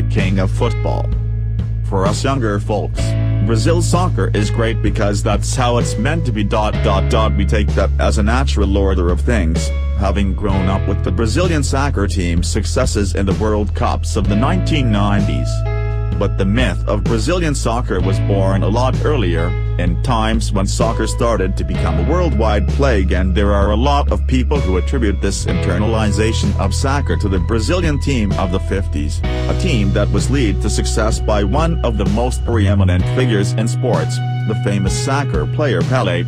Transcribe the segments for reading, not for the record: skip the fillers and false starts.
the king of football. For us younger folks, Brazil soccer is great because that's how it's meant to be. We take that as a natural order of things, having grown up with the Brazilian soccer team's successes in the World Cups of the 1990s. But the myth of Brazilian soccer was born a lot earlier, in times when soccer started to become a worldwide plague, and there are a lot of people who attribute this internalization of soccer to the Brazilian team of the 50s, a team that was led to success by one of the most preeminent figures in sports, the famous soccer player Pele.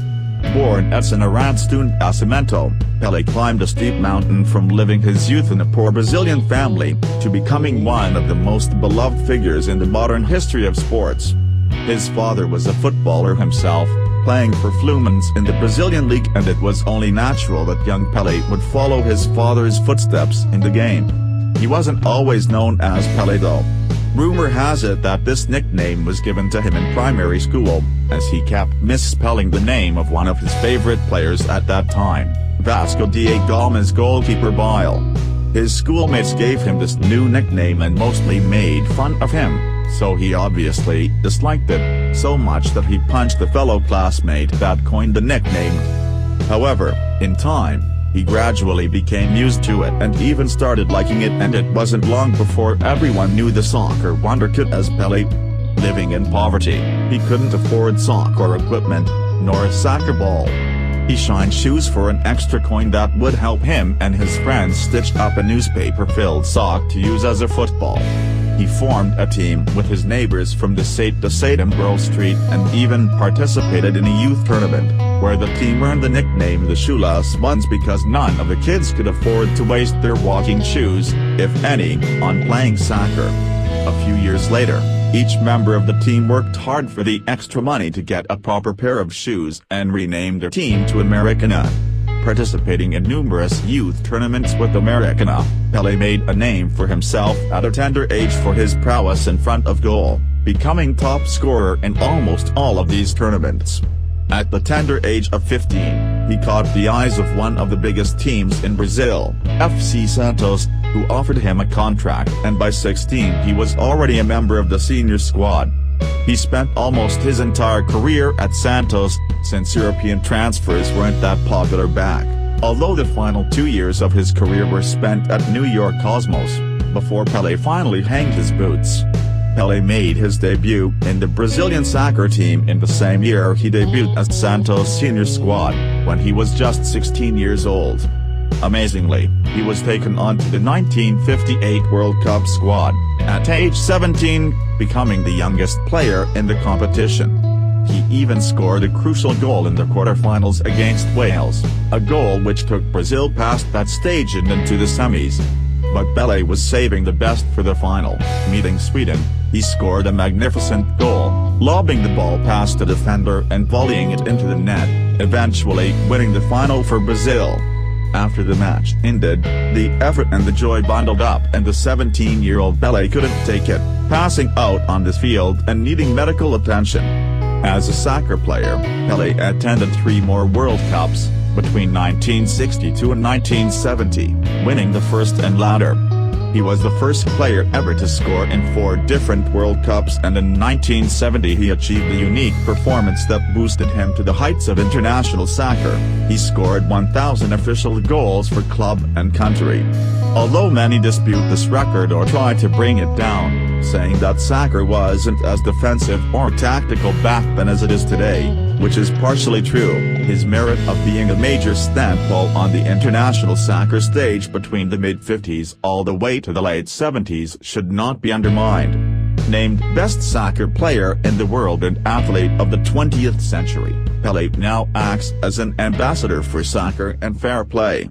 Born Edson Arantes to Nascimento, Pele climbed a steep mountain from living his youth in a poor Brazilian family, to becoming one of the most beloved figures in the modern history of sports. His father was a footballer himself, playing for Fluminense in the Brazilian league, and it was only natural that young Pele would follow his father's footsteps in the game. He wasn't always known as Pele though. Rumor has it that this nickname was given to him in primary school, as he kept misspelling the name of one of his favorite players at that time, Vasco da Gama's goalkeeper Bile. His schoolmates gave him this new nickname and mostly made fun of him, so he obviously disliked it, so much that he punched the fellow classmate that coined the nickname. However, in time, he gradually became used to it and even started liking it, and it wasn't long before everyone knew the soccer wonderkid as Pele. Living in poverty, he couldn't afford soccer equipment, nor a soccer ball. He shined shoes for an extra coin that would help him and his friends stitch up a newspaper-filled sock to use as a football. He formed a team with his neighbors from the State to State Street, and even participated in a youth tournament, where the team earned the nickname the Shoeless Ones because none of the kids could afford to waste their walking shoes, if any, on playing soccer. A few years later, each member of the team worked hard for the extra money to get a proper pair of shoes and renamed their team to Americana. Participating in numerous youth tournaments with Americana, Pele made a name for himself at a tender age for his prowess in front of goal, becoming top scorer in almost all of these tournaments. At the tender age of 15, he caught the eyes of one of the biggest teams in Brazil, FC Santos, who offered him a contract, and by 16 he was already a member of the senior squad. He spent almost his entire career at Santos, since European transfers weren't that popular back, although the final 2 years of his career were spent at New York Cosmos, before Pele finally hanged his boots. Pele made his debut in the Brazilian soccer team in the same year he debuted as Santos senior squad, when he was just 16 years old. Amazingly, he was taken onto the 1958 World Cup squad, at age 17, becoming the youngest player in the competition. He even scored a crucial goal in the quarterfinals against Wales, a goal which took Brazil past that stage and into the semis. But Pele was saving the best for the final. Meeting Sweden, he scored a magnificent goal, lobbing the ball past the defender and volleying it into the net, eventually winning the final for Brazil. After the match ended, the effort and the joy bundled up, and the 17-year-old Pele couldn't take it, passing out on the field and needing medical attention. As a soccer player, Pele attended 3 more World Cups, between 1962 and 1970, winning the first and latter. He was the first player ever to score in 4 different World Cups, and in 1970 he achieved a unique performance that boosted him to the heights of international soccer. He scored 1,000 official goals for club and country. Although many dispute this record or try to bring it down, saying that soccer wasn't as defensive or tactical back then as it is today, which is partially true, his merit of being a major standpole on the international soccer stage between the mid-50s all the way to the late 70s should not be undermined. Named best soccer player in the world and athlete of the 20th century, Pele now acts as an ambassador for soccer and fair play.